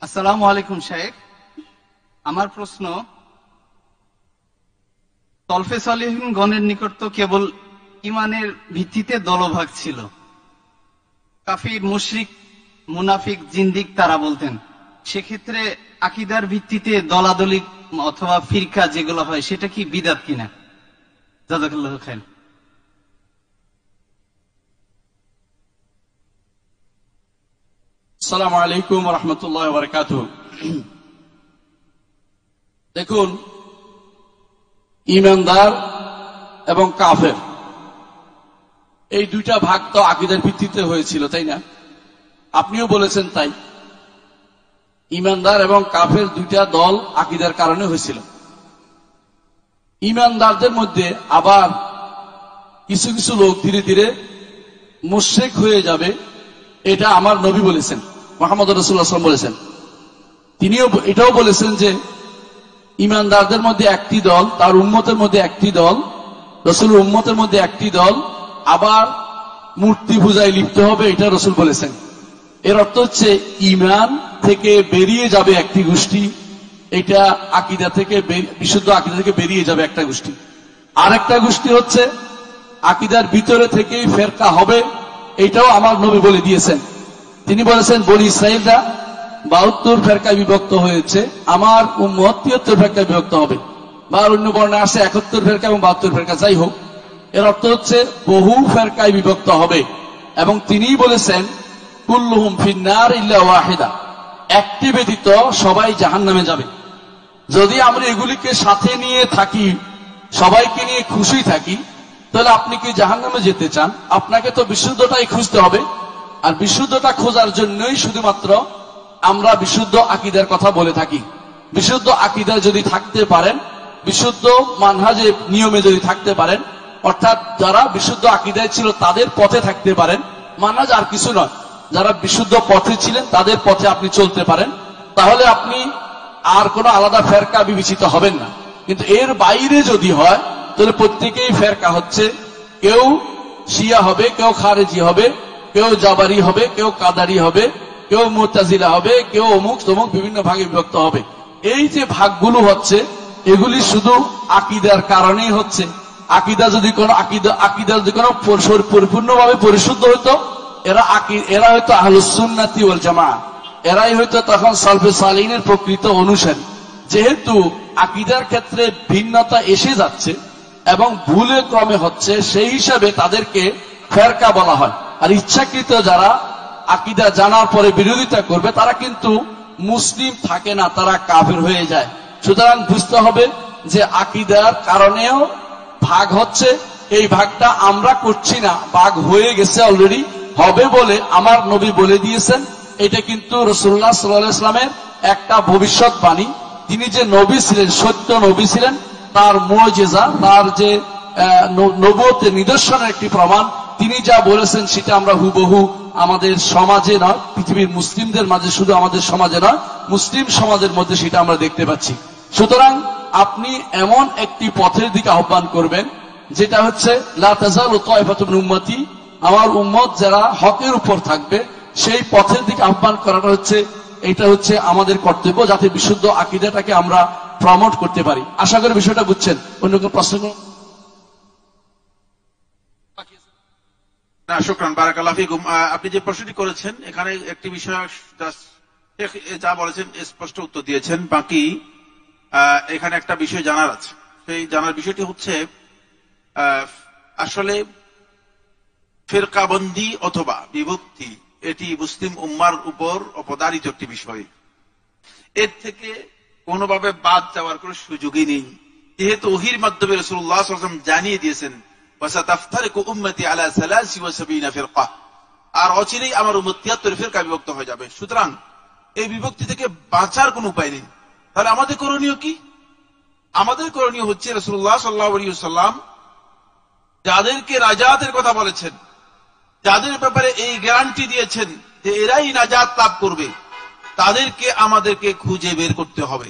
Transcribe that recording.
আসসালামু আলাইকুম শাইখ। আমার প্রশ্ন, তলফে সালিহিন গণের নিকট তো কেবল ইমানের ভিত্তিতে দলভাগ ছিল, কাফির, মুশরিক, মুনাফিক, জিন্দিক তারা বলতেন। সেক্ষেত্রে আকীদার ভিত্তিতে দলাদলি অথবা ফিরকা যেগুলো হয় সেটা কি বিদআত কিনা? জাযাকাল্লাহু খাইর। আসসালামু আলাইকুম ওয়া রাহমাতুল্লাহি ওয়া বারাকাতুহু। দেখুন, ঈমানদার এবং কাফের এই দুইটা ভাগ তো আকীদার ভিত্তিতে হয়েছিল, তাই না? আপনিও বলেছেন তাই। ঈমানদার এবং কাফের দুইটা দল আকীদার কারণে হয়েছিল। ঈমানদারদের মধ্যে আবার কিছু কিছু লোক ধীরে ধীরে মুশরিক হয়ে যাবে, এটা আমার নবী বলেছেন, মুহাম্মদ রাসূলুল্লাহ সাল্লাল্লাহু আলাইহি ওয়াসাল্লাম বলেছেন। তিনিও এটাও বলেছেন যে ঈমানদারদের মধ্যে একটি দল, তার উম্মতের মধ্যে একটি দল, রাসূলের উম্মতের মধ্যে একটি দল আবার মূর্তি পূজায় লিপ্ত হবে, এটা রাসূল বলেছেন। এর অর্থ হচ্ছে ঈমান থেকে বেরিয়ে যাবে একটি গোষ্ঠী, এটা আকীদা থেকে, বিশুদ্ধ আকীদা থেকে বেরিয়ে যাবে একটা গোষ্ঠী। আরেকটা গোষ্ঠী হচ্ছে আকীদার ভিতরে থেকেই ফেরকা হবে, এটাও আমার নবী বলে দিয়েছেন। তিনি বলেছেন, বনি ইসরাঈলরা 72 ফেরকায় বিভক্ত হয়েছে, আমার উম্মত 73 ফেরকায় বিভক্ত হবে। বা অন্য বর্ণায় আসে 71 ফেরকা এবং 72 ফেরকা, যাই হোক, এর অর্থ হচ্ছে বহু ফেরকায় বিভক্ত হবে। এবং তিনিই বলেছেন, কুল্লুহুম ফিন্নার ইল্লা ওয়াহিদা, একটি ব্যতীত সবাই জাহান্নামে যাবে। যদি আমরা এগুলিকে সাথে নিয়ে থাকি, সবাইকে নিয়ে খুশি থাকি, তাহলে আপনি কি জাহান্নামে যেতে চান? আপনাকে তো বিশুদ্ধতাই খুঁজতে হবে। আর বিশুদ্ধতা খোঁজার জন্যই শুধুমাত্র আমরা বিশুদ্ধ আকীদার কথা বলে থাকি। বিশুদ্ধ আকীদা যদি থাকতে পারেন, বিশুদ্ধ মানহাজে নিয়মে যদি থাকতে পারেন, অর্থাৎ যারা বিশুদ্ধ আকীদায় ছিল তাদের পথে থাকতে পারেন, মানহাজ আর কিছু নয়, যারা বিশুদ্ধ পথে ছিলেন তাদের পথে আপনি চলতে পারেন, তাহলে আপনি আর কোনো আলাদা ফেরকা বিবেচিত হবেন না। কিন্তু এর বাইরে যদি হয়, তাহলে প্রত্যেকেই ফেরকা হচ্ছে। কেউ শিয়া হবে, কেউ খারেজি হবে, কেউ জাবারি হবে, কেউ কাদারি হবে, কেউ মুতাজিলা হবে, কেউ অমুক তমুক বিভিন্ন ভাগে বিভক্ত হবে। এই যে ভাগগুলো হচ্ছে, এগুলি শুধু আকীদার কারণেই হচ্ছে। আকীদা যদি কোনো পরিপূর্ণভাবে পরিশুদ্ধ হতো, এরা হয়তো আহলুস সুন্নাতি ওয়াল জামাআহ, এরাই হয়তো তখন সালফে সালিহিনের প্রকৃত অনুসারী। যেহেতু আকীদার ক্ষেত্রে ভিন্নতা এসে যাচ্ছে এবং ভুলে ক্রমে হচ্ছে, সেই হিসাবে তাদেরকে ফেরকা বলা হয়। আর ইচ্ছাকৃত যারা আকীদা জানার পরে বিরোধিতা করবে, তারা কিন্তু মুসলিম থাকে না, তারা কাফের হয়ে যায়। সুতরাং বুঝতে হবে যে আকীদার কারণেও ভাগ হচ্ছে, এই ভাগটা আমরা করছি না, ভাগ হয়ে গেছে অলরেডি, হবে বলে আমার নবী বলে দিয়েছেন। এটা কিন্তু রাসূলুল্লাহ সাল্লাল্লাহু আলাইহি ওয়াসাল্লামের একটা ভবিষ্যৎবাণী। তিনি যে নবী ছিলেন, সত্য নবী ছিলেন, তার মুজিজা, তার যে নবুয়তের নিদর্শনের একটি প্রমাণ, তিনি যা বলেছেন সেটা আমরা হুবহু আমাদের সমাজে নয়, পৃথিবীর মুসলিমদের মাঝে, শুধু আমাদের সমাজে নয়, মুসলিম সমাজের মধ্যে সেটা আমরা দেখতে পাচ্ছি। সুতরাং আপনি এমন একটি পথের দিকে আহ্বান করবেন যেটা হচ্ছে লা তাযালু তায়ফাতুন মিন উম্মতি, আমার উম্মত যারা হকের উপর থাকবে, সেই পথের দিকে আহ্বান করাটা হচ্ছে, এটা হচ্ছে আমাদের কর্তব্য, যাতে বিশুদ্ধ আকীদাটাকে আমরা প্রমোট করতে পারি। আশা করি বিষয়টা বুঝছেন। অন্য কোনো প্রশ্ন? শুকরান, বারাকাল্লাহু ফিকুম। আপনি যে প্রশ্নটি করেছেন, এখানে একটি বিষয় যা বলেছেন স্পষ্ট উত্তর দিয়েছেন। বাকি এখানে একটা বিষয় জানার আছে। সেই জানার বিষয়টি হচ্ছে, আসলে ফিরকাবন্দি অথবা বিভক্তি, এটি মুসলিম উম্মার উপর অপদারিত একটি বিষয়। এর থেকে কোনোভাবে বাদ যাওয়ার কোনো সুযোগই নেই, যেহেতু ওহীর মাধ্যমে রাসূলুল্লাহ সাল্লাল্লাহু আলাইহি ওয়াসাল্লাম জানিয়ে দিয়েছেন, ওয়াসাতাফতারিকু উম্মতি আলা 73 ফিরকা, আর অচিরেই আমার উম্মত 73 ফিরকা বিভক্ত হয়ে যাবে। সুতরাং এই বিভক্তি থেকে বাঁচার কোনো উপায় নেই। তাহলে আমাদের করণীয় কি? আমাদের করণীয় হচ্ছে, রাসূলুল্লাহ সাল্লাল্লাহু আলাইহি ওয়াসাল্লাম যাদেরকে নাজাতের কথা বলেছেন, যাদের ব্যাপারে এই গ্যারান্টি দিয়েছেন যে এরাই নাজাত লাভ করবে, তাদেরকে আমাদেরকে খুঁজে বের করতে হবে।